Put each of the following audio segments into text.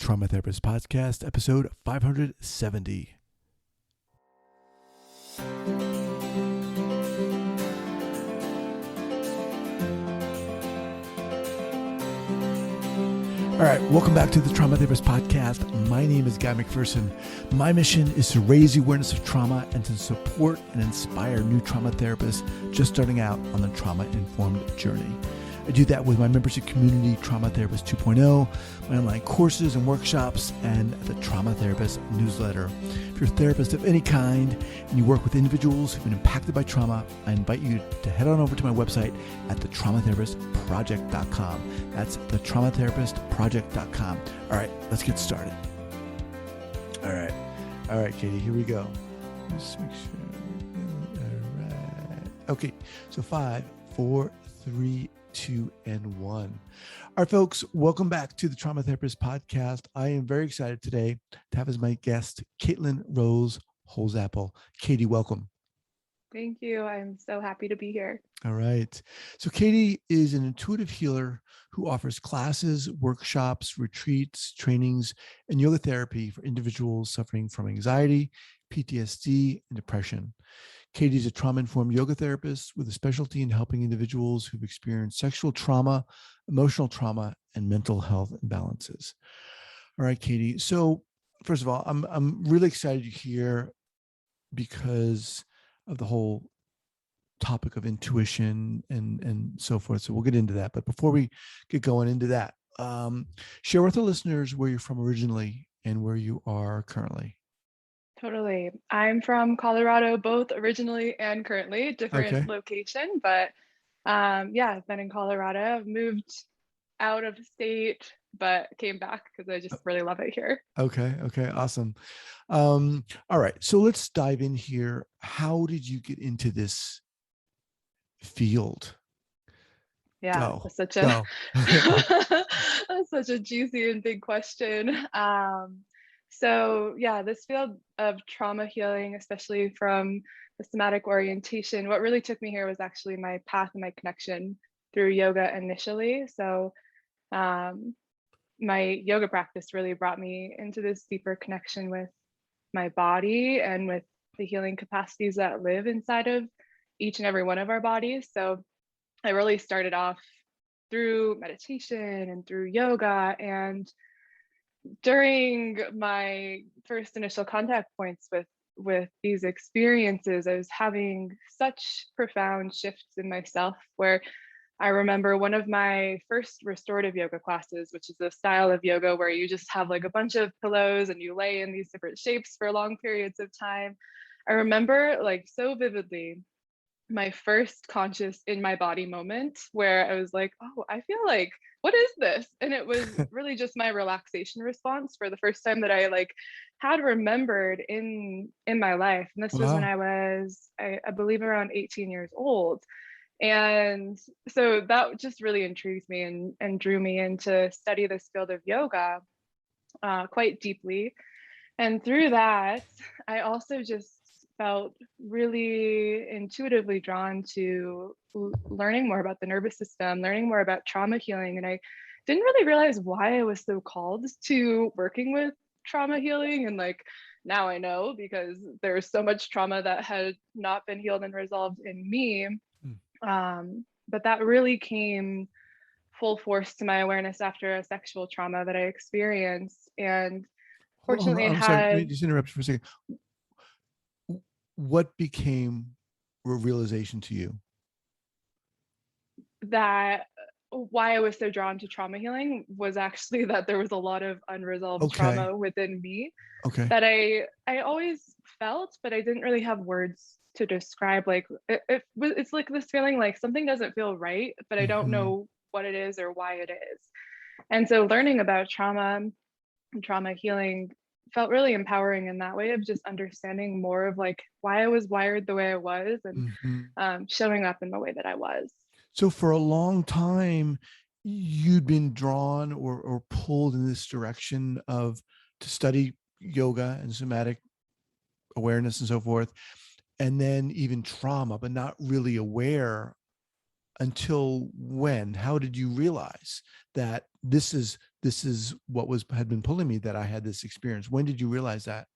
Trauma Therapist Podcast, episode 570. All right, welcome back to the Trauma Therapist Podcast. My name is Guy McPherson. My mission is to raise the awareness of trauma and to support and inspire new trauma therapists just starting out on the trauma-informed journey. I do that with my membership community, Trauma Therapist 2.0, my online courses and workshops, and the Trauma Therapist newsletter. If you're a therapist of any kind and you work with individuals who've been impacted by trauma, I invite you to head on over to my website at thetraumatherapistproject.com. That's thetraumatherapistproject.com. All right, let's get started. All right, Kaity, here we go. Let's make sure. All right. Okay, so 5, 4, 3, 2, and 1. All right, folks, welcome back to the Trauma Therapist Podcast. I am very excited today to have as my guest, Kaitlyn Rose Holsapple. Kaity, welcome. Thank you. I'm so happy to be here. All right. So Kaity is an intuitive healer who offers classes, workshops, retreats, trainings, and yoga therapy for individuals suffering from anxiety, PTSD, and depression. Kaity is a trauma-informed yoga therapist with a specialty in helping individuals who've experienced sexual trauma, emotional trauma, and mental health imbalances. All right, Kaity. So first of all, I'm really excited you're here because of the whole topic of intuition and so forth. So we'll get into that. But before we get going into that, share with our listeners where you're from originally and where you are currently. Totally. I'm from Colorado, both originally and currently, different location, but I've been in Colorado. I've moved out of state, but came back because I just really love it here. Okay, awesome. All right, so let's dive in here. How did you get into this field? Yeah, that's such a that's such a juicy and big question. This field of trauma healing, especially from the somatic orientation, what really took me here was actually my path and my connection through yoga initially. So my yoga practice really brought me into this deeper connection with my body and with the healing capacities that live inside of each and every one of our bodies. So I really started off through meditation and through yoga, and during my first initial contact points with these experiences, I was having such profound shifts in myself, where I remember one of my first restorative yoga classes, which is a style of yoga where you just have like a bunch of pillows and you lay in these different shapes for long periods of time. I remember like so vividly my first conscious in my body moment where I was like, oh, I feel like, what is this? And it was really just my relaxation response for the first time that I like had remembered in my life. And this was when I was, I believe, around 18 years old. And so that just really intrigued me and drew me in to study this field of yoga quite deeply. And through that, I also just felt really intuitively drawn to learning more about the nervous system, learning more about trauma healing. And I didn't really realize why I was so called to working with trauma healing. And like now I know, because there's so much trauma that had not been healed and resolved in me. But that really came full force to my awareness after a sexual trauma that I experienced. And fortunately, Sorry, let me just interrupt you for a second. What became a realization to you? That why I was so drawn to trauma healing was actually that there was a lot of unresolved trauma within me that I always felt, but I didn't really have words to describe. Like it's like this feeling like something doesn't feel right, but I don't know what it is or why it is. And so learning about trauma and trauma healing felt really empowering in that way of just understanding more of like why I was wired the way I was and showing up in the way that I was. So for a long time, you'd been drawn or pulled in this direction to study yoga and somatic awareness and so forth, and then even trauma, but not really aware until when? How did you realize that this is this is what was had been pulling me, that I had this experience? When did you realize that?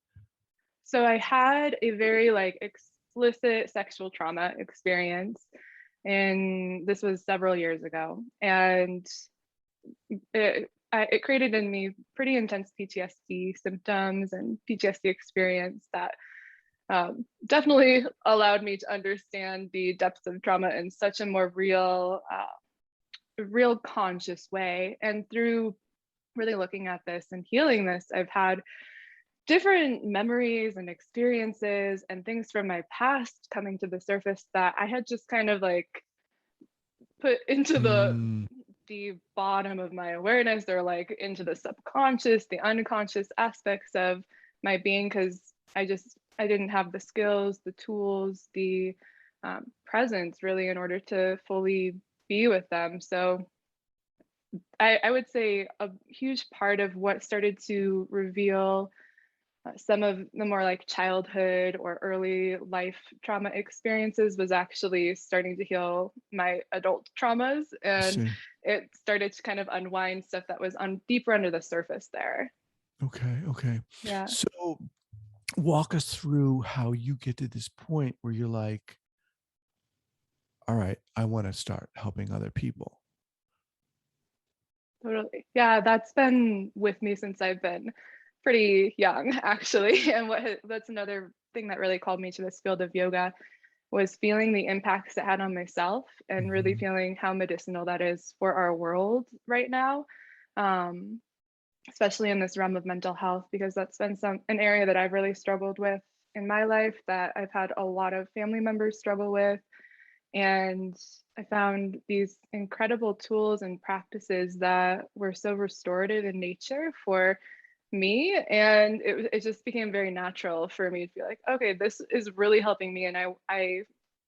So I had a very like explicit sexual trauma experience, and this was several years ago. And it created in me pretty intense PTSD symptoms and PTSD experience that definitely allowed me to understand the depths of trauma in such a more real conscious way. And through really looking at this and healing this, I've had different memories and experiences and things from my past coming to the surface that I had just kind of like put into Mm, the bottom of my awareness, or like into the subconscious, the unconscious aspects of my being, because I didn't have the skills, the tools, the presence really in order to fully be with them. So I would say a huge part of what started to reveal some of the more like childhood or early life trauma experiences was actually starting to heal my adult traumas, I and see. it started to kind of unwind stuff that was on deeper under the surface there. Okay. Okay. Yeah, So walk us through how you get to this point where you're like, all right, I want to start helping other people. totally. Yeah, that's been with me since I've been pretty young, actually. And that's another thing that really called me to this field of yoga, was feeling the impacts it had on myself and really Hmm. feeling how medicinal that is for our world right now. Um, Especially in this realm of mental health, because that's been an area that I've really struggled with in my life, that I've had a lot of family members struggle with. And I found these incredible tools and practices that were so restorative in nature for me. And it just became very natural for me to be like, okay, this is really helping me. And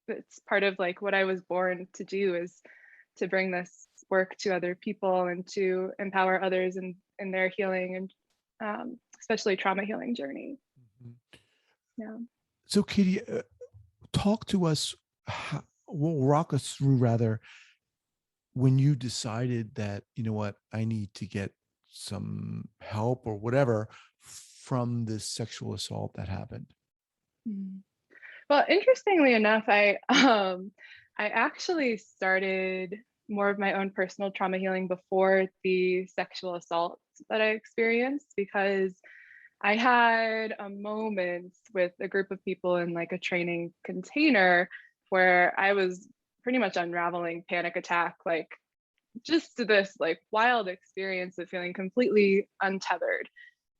it's part of like what I was born to do, is to bring this work to other people and to empower others in their healing and especially trauma healing journey. Mhm. Yeah. So, Katie, talk to us, well, walk us through rather, when you decided that, you know what, I need to get some help or whatever from this sexual assault that happened. Mhm. Well, interestingly enough, I actually started more of my own personal trauma healing before the sexual assault that I experienced, because I had a moment with a group of people in like a training container where I was pretty much unraveling panic attack, like just this like wild experience of feeling completely untethered.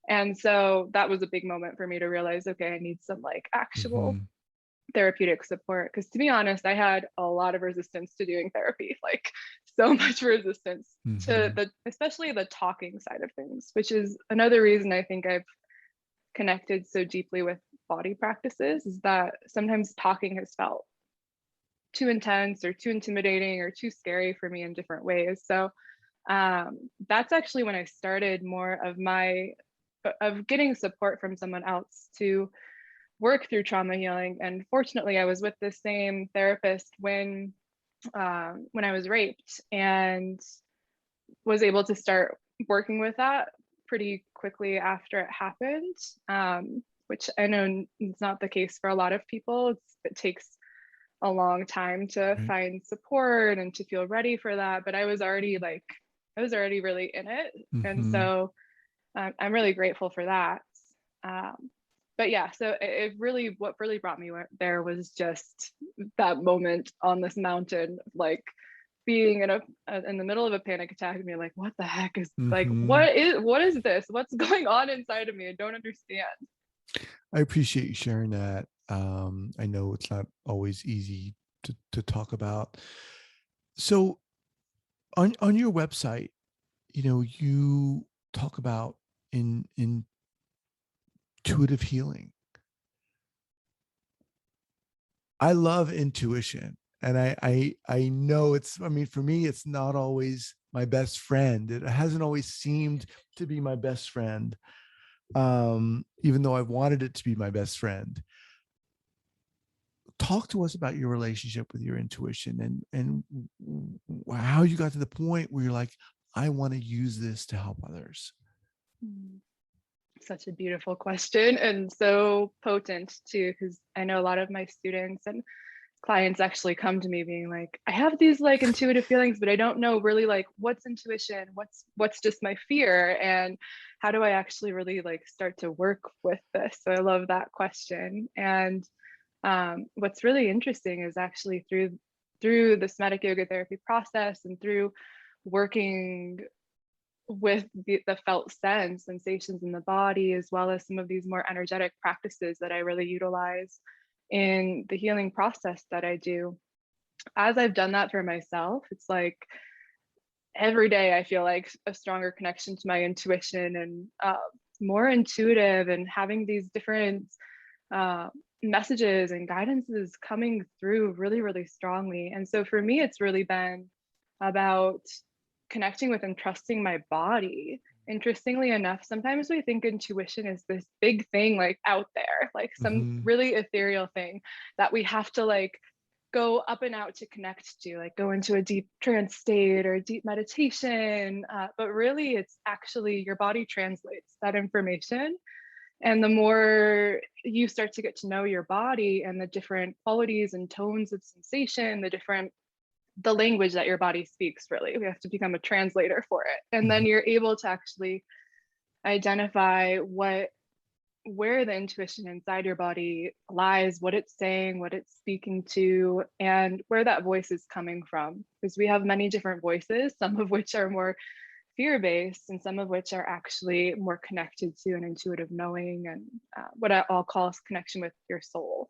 And so that was a big moment for me to realize, okay, I need some like actual Hmm. therapeutic support. Because to be honest, I had a lot of resistance to doing therapy, like so much resistance to Hmm. especially the talking side of things, which is another reason I think I've connected so deeply with body practices, is that sometimes talking has felt too intense or too intimidating or too scary for me in different ways. So that's actually when I started more of my of getting support from someone else to work through trauma healing. And fortunately, I was with the same therapist when I was raped, and was able to start working with that pretty quickly after it happened. Which I know is not the case for a lot of people. It takes a long time to Right. find support and to feel ready for that. But I was already really in it. And Hmm. so I'm really grateful for that. Um, but yeah, so what really brought me there was just that moment on this mountain, like being in the middle of a panic attack and being like, what the heck is like, Hmm. what is this? What's going on inside of me? I don't understand. I appreciate you sharing that. I know it's not always easy to talk about. So on your website, you talk about in intuitive healing. I love intuition. And I know I mean, for me, it's not always my best friend. It hasn't always seemed to be my best friend. Even though I've wanted it to be my best friend. Talk to us about your relationship with your intuition, and how you got to the point where you're like, I want to use this to help others? Mm. Such a beautiful question, and so potent too, because I know a lot of my students and clients actually come to me being like, I have these like intuitive feelings, but I don't know really like what's intuition, what's just my fear, and how do I actually really like start to work with this? So I love that question. And what's really interesting is actually through the somatic yoga therapy process and through working with the felt sense sensations in the body, as well as some of these more energetic practices that I really utilize in the healing process that I do. As I've done that for myself, it's like every day I feel like a stronger connection to my intuition, and more intuitive, and having these different uh, messages and guidances coming through really, really strongly. And so for me, it's really been about connecting with and trusting my body. Interestingly enough, sometimes we think intuition is this big thing like out there, like some Hmm. really ethereal thing that we have to like go up and out to connect to, like go into a deep trance state or deep meditation. But really, it's actually your body translates that information. And the more you start to get to know your body and the different qualities and tones of sensation, the language that your body speaks, really, we have to become a translator for it. And then Hmm. you're able to actually identify where the intuition inside your body lies, what it's saying, what it's speaking to, and where that voice is coming from. Because we have many different voices, some of which are more fear based, and some of which are actually more connected to an intuitive knowing, and what I'll call connection with your soul.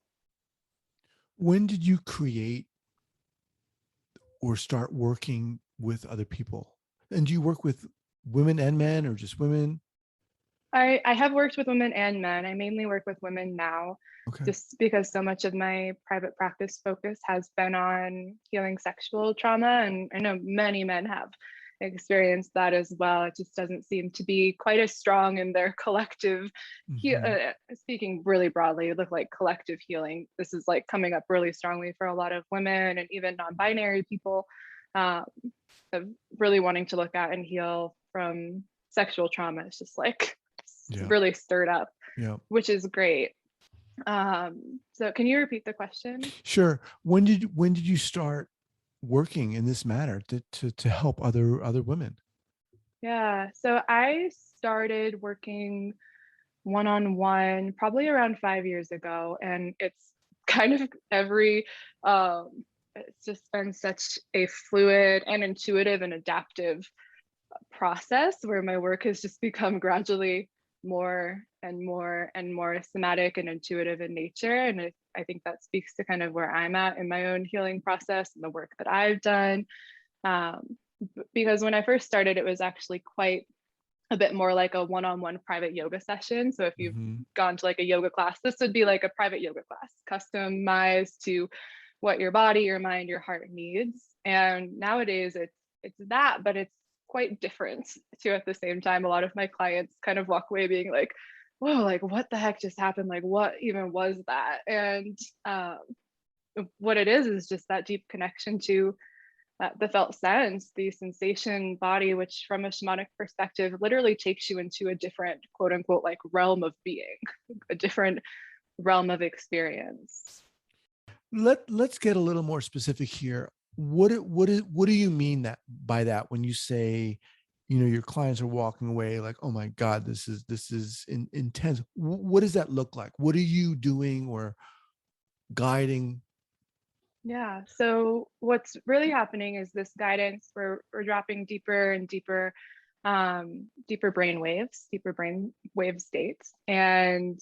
When did you create or start working with other people? And do you work with women and men or just women? I have worked with women and men. I mainly work with women now, Okay. just because so much of my private practice focus has been on healing sexual trauma. And I know many men have experienced that as well. It just doesn't seem to be quite as strong in their collective, Hmm. speaking really broadly, it look like collective healing. This is like coming up really strongly for a lot of women and even non binary people, um, of really wanting to look at and heal from sexual trauma. It's just like, Yeah. really stirred up, Yeah. which is great. So can you repeat the question? Sure. When did you start working in this manner to help other women? Yeah, so I started working one on one probably around 5 years ago, and it's kind of it's just been such a fluid and intuitive and adaptive process where my work has just become gradually more and more and more somatic and intuitive in nature. And I think that speaks to kind of where I'm at in my own healing process and the work that I've done. Um, because when I first started, it was actually quite a bit more like a one-on-one private yoga session. So if you've Hmm. gone to like a yoga class, this would be like a private yoga class, customized to what your body, your mind, your heart needs. And nowadays it's that, but it's quite different too at the same time. A lot of my clients kind of walk away being like, whoa, like what the heck just happened? Like what even was that? And what it is just that deep connection to the felt sense, the sensation body, which from a shamanic perspective literally takes you into a different quote unquote like realm of being, a different realm of experience. Let's get a little more specific here. What do you mean that by that when you say, your clients are walking away like, oh my God, this is intense. What does that look like? What are you doing or guiding? Yeah. So what's really happening is this guidance, we're dropping deeper and deeper, deeper brain wave states. And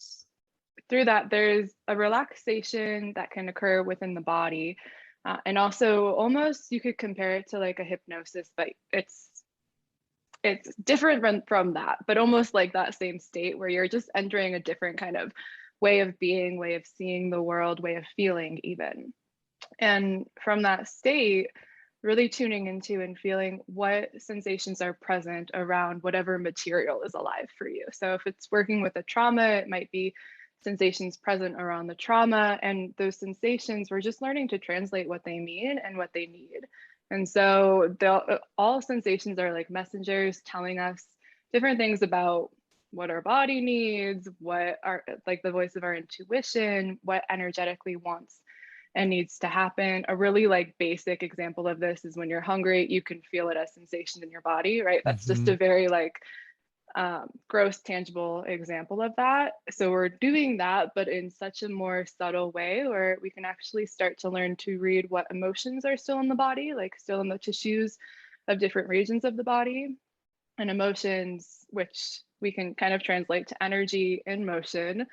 through that, there's a relaxation that can occur within the body. And also almost you could compare it to like a hypnosis, but it's different from that, but almost like that same state where you're just entering a different kind of way of being, way of seeing the world, way of feeling even. And from that state, really tuning into and feeling what sensations are present around whatever material is alive for you. So if it's working with a trauma, it might be sensations present around the trauma. And those sensations, we're just learning to translate what they mean and what they need. And so all sensations are like messengers telling us different things about what our body needs, what are like the voice of our intuition, what energetically wants and needs to happen. A really like basic example of this is when you're hungry, you can feel it as sensation in your body, right? That's just Mm-hmm. a very like gross, tangible example of that. So we're doing that, but in such a more subtle way where we can actually start to learn to read what emotions are still in the body, like still in the tissues of different regions of the body. And emotions, which we can kind of translate to energy in motion,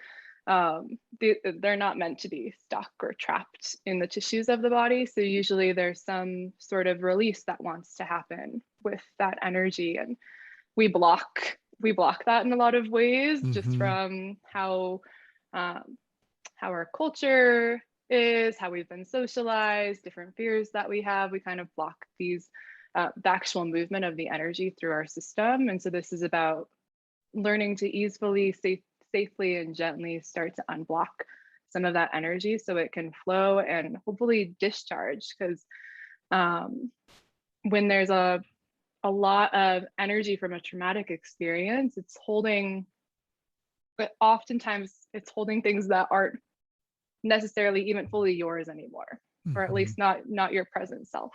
they're not meant to be stuck or trapped in the tissues of the body. So usually there's some sort of release that wants to happen with that energy, and we block that in a lot of ways, just Mm-hmm. from um, how our culture is, how we've been socialized, different fears that we have. We kind of block these the actual movement of the energy through our system. And so this is about learning to easily, safely, and gently start to unblock some of that energy so it can flow and hopefully discharge. Because when there's a lot of energy from a traumatic experience, it's holding, but oftentimes it's holding things that aren't necessarily even fully yours anymore, or at Mm-hmm. least not your present self.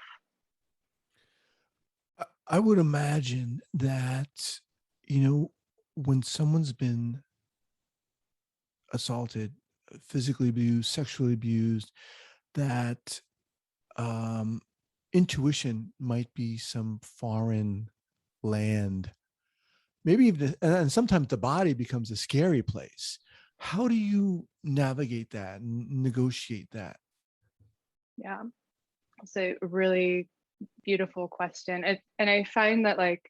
I would imagine that, when someone's been assaulted, physically abused, sexually abused, that um, intuition might be some foreign land. Maybe even, and sometimes the body becomes a scary place. How do you navigate that and negotiate that? Yeah, it's a really beautiful question. And I find that like,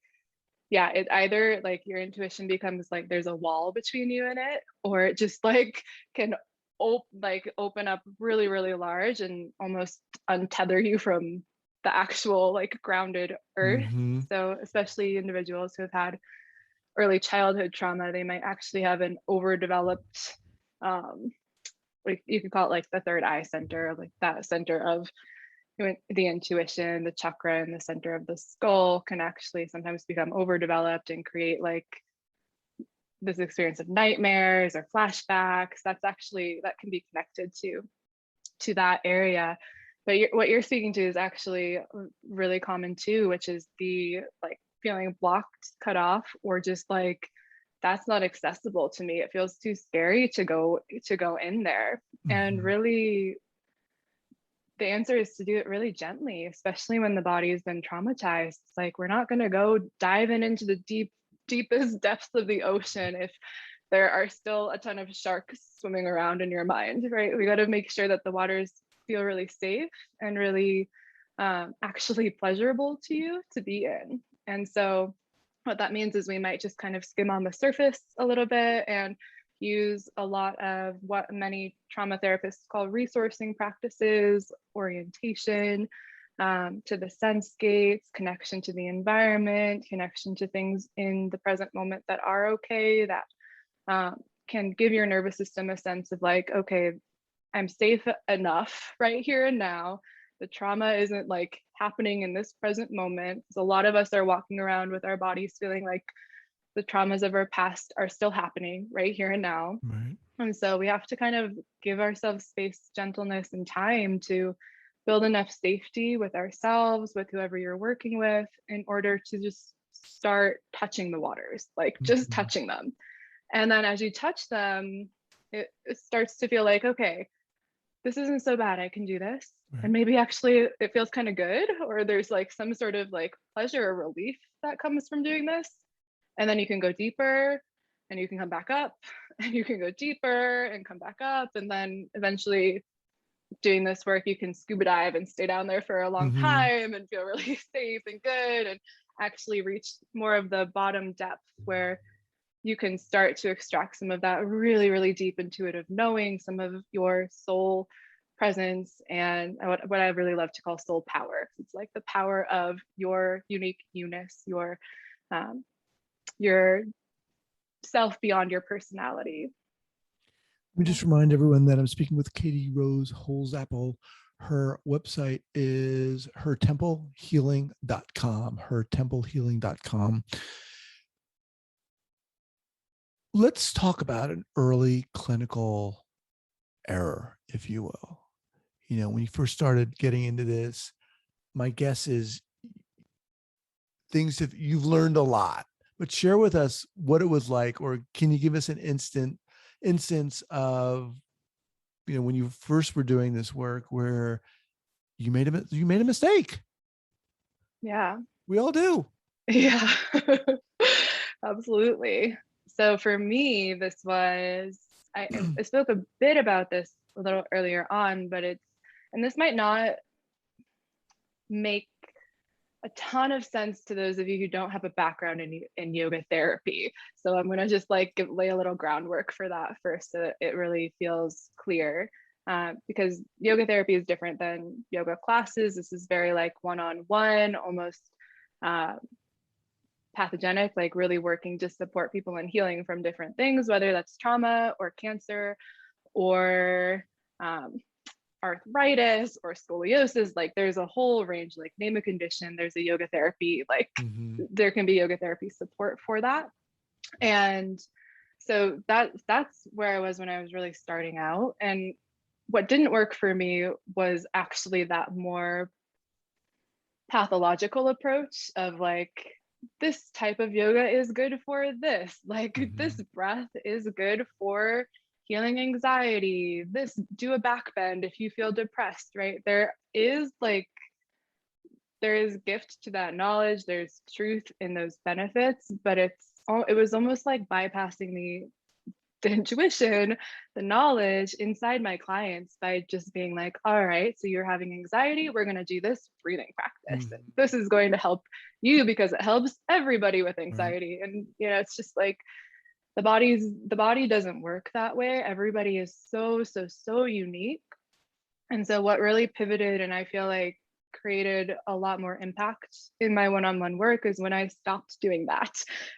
yeah, it either like your intuition becomes like there's a wall between you and it, or it just like can open up really, really large and almost untether you from the actual like grounded earth. Mm-hmm. So especially individuals who have had early childhood trauma, they might actually have an overdeveloped, um, like you could call it like the third eye center, like that center of the intuition, the chakra in the center of the skull can actually sometimes become overdeveloped and create like this experience of nightmares or flashbacks. That can be connected to that area. But what you're speaking to is actually really common too, which is the like feeling blocked, cut off, or just like that's not accessible to me. It feels too scary to go in there. And Mm-hmm. really, the answer is to do it really gently, especially when the body has been traumatized. It's like we're not going to go diving into the deepest depths of the ocean if there are still a ton of sharks swimming around in your mind, right? We got to make sure that the waters feel really safe and really actually pleasurable to you to be in. And so what that means is we might just kind of skim on the surface a little bit and use a lot of what many trauma therapists call resourcing practices, orientation to the sense gates, connection to the environment, connection to things in the present moment that are okay, that can give your nervous system a sense of like, okay, I'm safe enough right here and now. The trauma isn't like happening in this present moment. A lot of us are walking around with our bodies feeling like the traumas of our past are still happening right here and now. Right. And so we have to kind of give ourselves space, gentleness, and time to build enough safety with ourselves, with whoever you're working with, in order to just start touching the waters, like just Mm-hmm. touching them. And then as you touch them, it starts to feel like, okay, this isn't so bad. I can do this. Right. And maybe actually it feels kind of good, or there's like some sort of like pleasure or relief that comes from doing this. And then you can go deeper and you can come back up and you can go deeper and come back up. And then eventually doing this work, you can scuba dive and stay down there for a long Mm-hmm. time and feel really safe and good and actually reach more of the bottom depth where you can start to extract some of that really, really deep intuitive knowing, some of your soul presence, and what I really love to call soul power. It's like the power of your unique you-ness, um, your self beyond your personality. Let me Yeah. just remind everyone that I'm speaking with Kaity Rose Holsapple. Her website is hertemplehealing.com, hertemplehealing.com. Let's talk about an early clinical error, if you will. When you first started getting into this, my guess is you've learned a lot, but share with us what it was like, or can you give us an instance of, when you first were doing this work where you made a mistake. Yeah. We all do. Yeah. Absolutely. So for me, this was, I spoke a bit about this a little earlier on, but and this might not make a ton of sense to those of you who don't have a background in yoga therapy. So I'm going to just lay a little groundwork for that first so that it really feels clear. Because yoga therapy is different than yoga classes. This is very one-on-one, almost pathogenic, really working to support people in healing from different things, whether that's trauma or cancer or arthritis or scoliosis. There's a whole range, name a condition, there's a yoga therapy, there can be yoga therapy support for that. And so that's where I was when I was really starting out. And what didn't work for me was actually that more pathological approach of this type of yoga is good for this, this breath is good for healing anxiety, this, do a back bend if you feel depressed, right? There is gift to that knowledge, there's truth in those benefits, but it was almost like bypassing the intuition, the knowledge inside my clients by just being all right, so you're having anxiety, we're going to do this breathing practice. Mm-hmm. This is going to help you because it helps everybody with Right. anxiety. And it's just the body doesn't work that way. Everybody is so unique. And so what really pivoted, and I feel created a lot more impact in my one-on-one work, is when I stopped doing that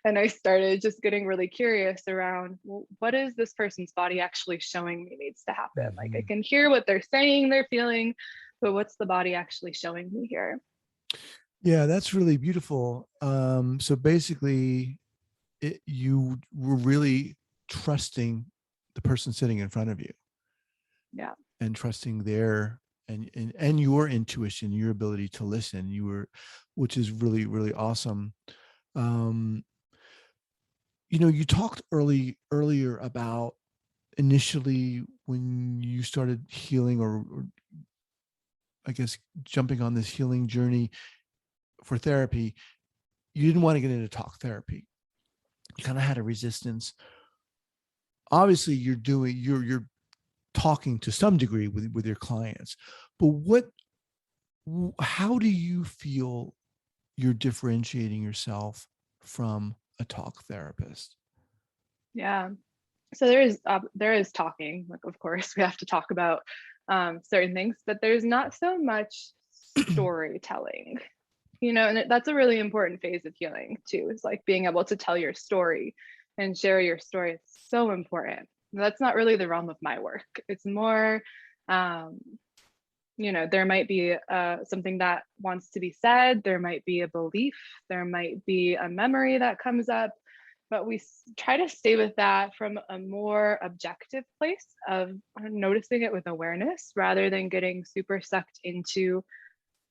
and I started just getting really curious around, well, what is this person's body actually showing me needs to happen? I can hear what they're saying, they're feeling, but what's the body actually showing me here? Yeah, that's really beautiful. So basically, you were really trusting the person sitting in front of you. Yeah. And trusting their and your intuition, your ability to listen. Which is really, really awesome. You talked earlier about initially when you started healing, or I guess jumping on this healing journey for therapy, you didn't want to get into talk therapy. You kind of had a resistance. Obviously, you're talking to some degree with your clients, but how do you feel you're differentiating yourself from a talk therapist? Yeah. So there is talking, of course we have to talk about certain things, but there's not so much storytelling, and that's a really important phase of healing too, is being able to tell your story and share your story. It's so important. That's not really the realm of my work. It's more there might be something that wants to be said, there might be a belief, there might be a memory that comes up, but we try to stay with that from a more objective place of noticing it with awareness, rather than getting super sucked into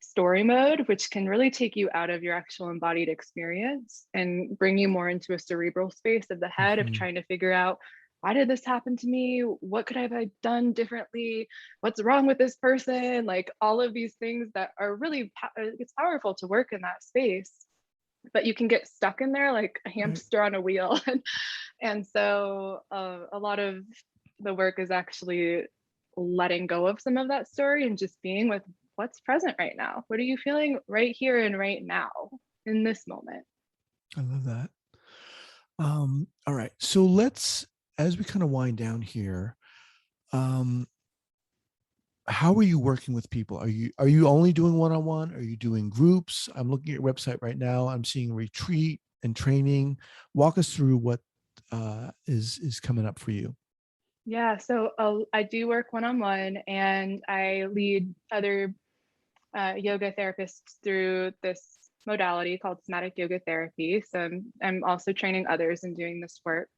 story mode, which can really take you out of your actual embodied experience and bring you more into a cerebral space of the head of trying to figure out, why did this happen to me? What could I have done differently? What's wrong with this person? All of these things that are really, it's powerful to work in that space, but you can get stuck in there like a hamster on a wheel. And so a lot of the work is actually letting go of some of that story and just being with what's present right now. What are you feeling right here and right now in this moment? I love that. All right. So as we kind of wind down here, um, how are you working with people? Are you only doing one-on-one? Are you doing groups? I'm looking at your website right now. I'm seeing retreat and training. Walk us through what is coming up for you. Yeah, so I do work one-on-one, and I lead other yoga therapists through this modality called somatic yoga therapy. So I'm also training others in doing this work.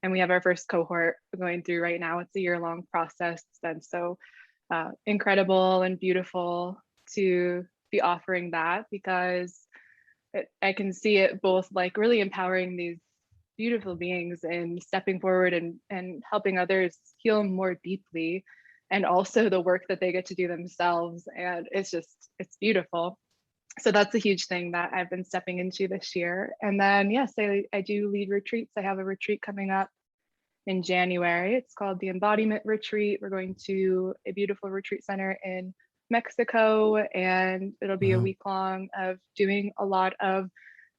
And we have our first cohort going through right now. It's a year-long process. And so incredible and beautiful to be offering that, because I can see it both like really empowering these beautiful beings and stepping forward and helping others heal more deeply, and also the work that they get to do themselves. And it's beautiful. So that's a huge thing that I've been stepping into this year. And then, yes, I do lead retreats. I have a retreat coming up in January. It's called the Embodiment Retreat. We're going to a beautiful retreat center in Mexico, and it'll be a Wow. week long of doing a lot of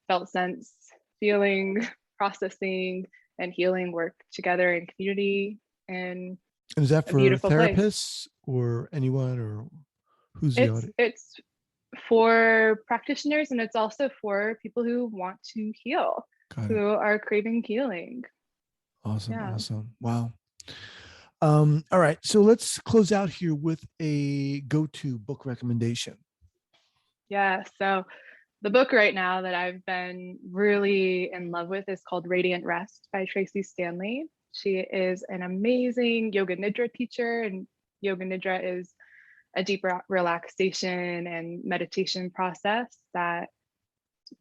felt sense, feeling, processing, and healing work together in community in And is that a for beautiful place. therapists or anyone, or who's the It's audience? it's for practitioners, and it's also for people who want to heal, Got who it. are craving healing. Awesome. Yeah. Awesome. Wow. All right. So let's close out here with a go-to book recommendation. Yeah. So the book right now that I've been really in love with is called Radiant Rest by Tracy Stanley. She is an amazing yoga nidra teacher, and yoga nidra is a deep relaxation and meditation process that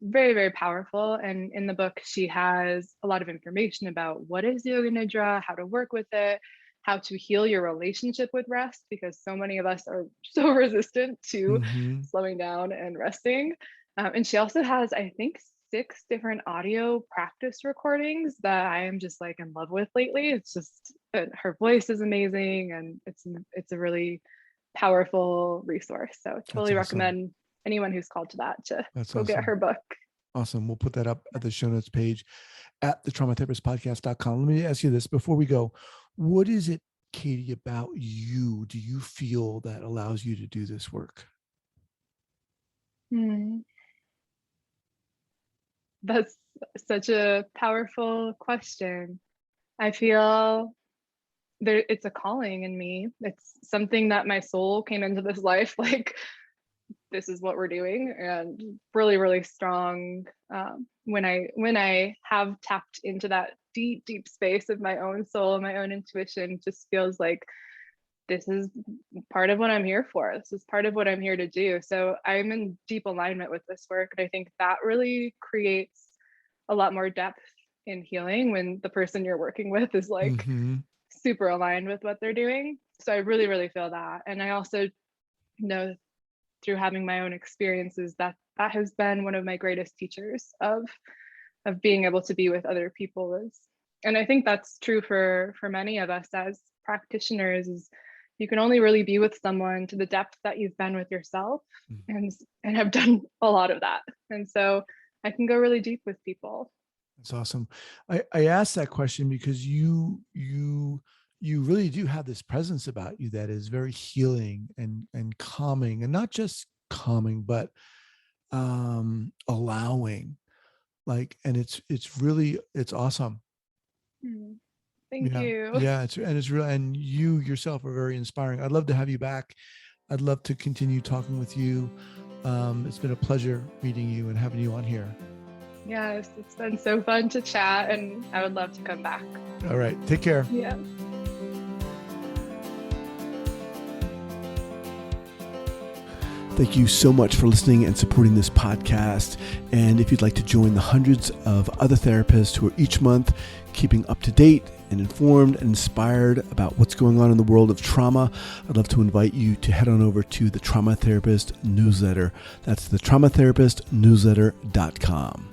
very, very powerful. And in the book, she has a lot of information about what is yoga nidra, how to work with it, how to heal your relationship with rest, because so many of us are so resistant to Mm-hmm. slowing down and resting. And she also has, I think, 6 different audio practice recordings that I am just like in love with lately. It's just her voice is amazing, and it's a really powerful resource. So That's totally awesome. recommend anyone who's called to that to That's go get awesome. her book. Awesome. We'll put that up at the show notes page at thetraumatherapistpodcast.com. Let me ask you this before we go. What is it, Kaity, about you do you feel that allows you to do this work? Hmm. That's such a powerful question. I feel it's a calling in me. It's something that my soul came into this life like, this is what we're doing, and really, really strong. When I have tapped into that deep, deep space of my own soul, my own intuition, just feels like this is part of what I'm here for. This is part of what I'm here to do. So I'm in deep alignment with this work. And I think that really creates a lot more depth in healing when the person you're working with is like Mm-hmm. super aligned with what they're doing. So I really, really feel that. And I also know through having my own experiences that that has been one of my greatest teachers of being able to be with other people is. And I think that's true for many of us as practitioners, is you can only really be with someone to the depth that you've been with yourself, and have done a lot of that. And so I can go really deep with people. That's awesome. I asked that question because you really do have this presence about you that is very healing and calming, and not just calming, but allowing. Like, and it's awesome. Mm, thank Yeah. you. Yeah. It's real. And you yourself are very inspiring. I'd love to have you back. I'd love to continue talking with you. It's been a pleasure meeting you and having you on here. Yes, it's been so fun to chat, and I would love to come back. All right. Take care. Yeah. Thank you so much for listening and supporting this podcast. And if you'd like to join the hundreds of other therapists who are each month keeping up to date and informed and inspired about what's going on in the world of trauma, I'd love to invite you to head on over to the Trauma Therapist newsletter. That's the traumatherapistnewsletter.com.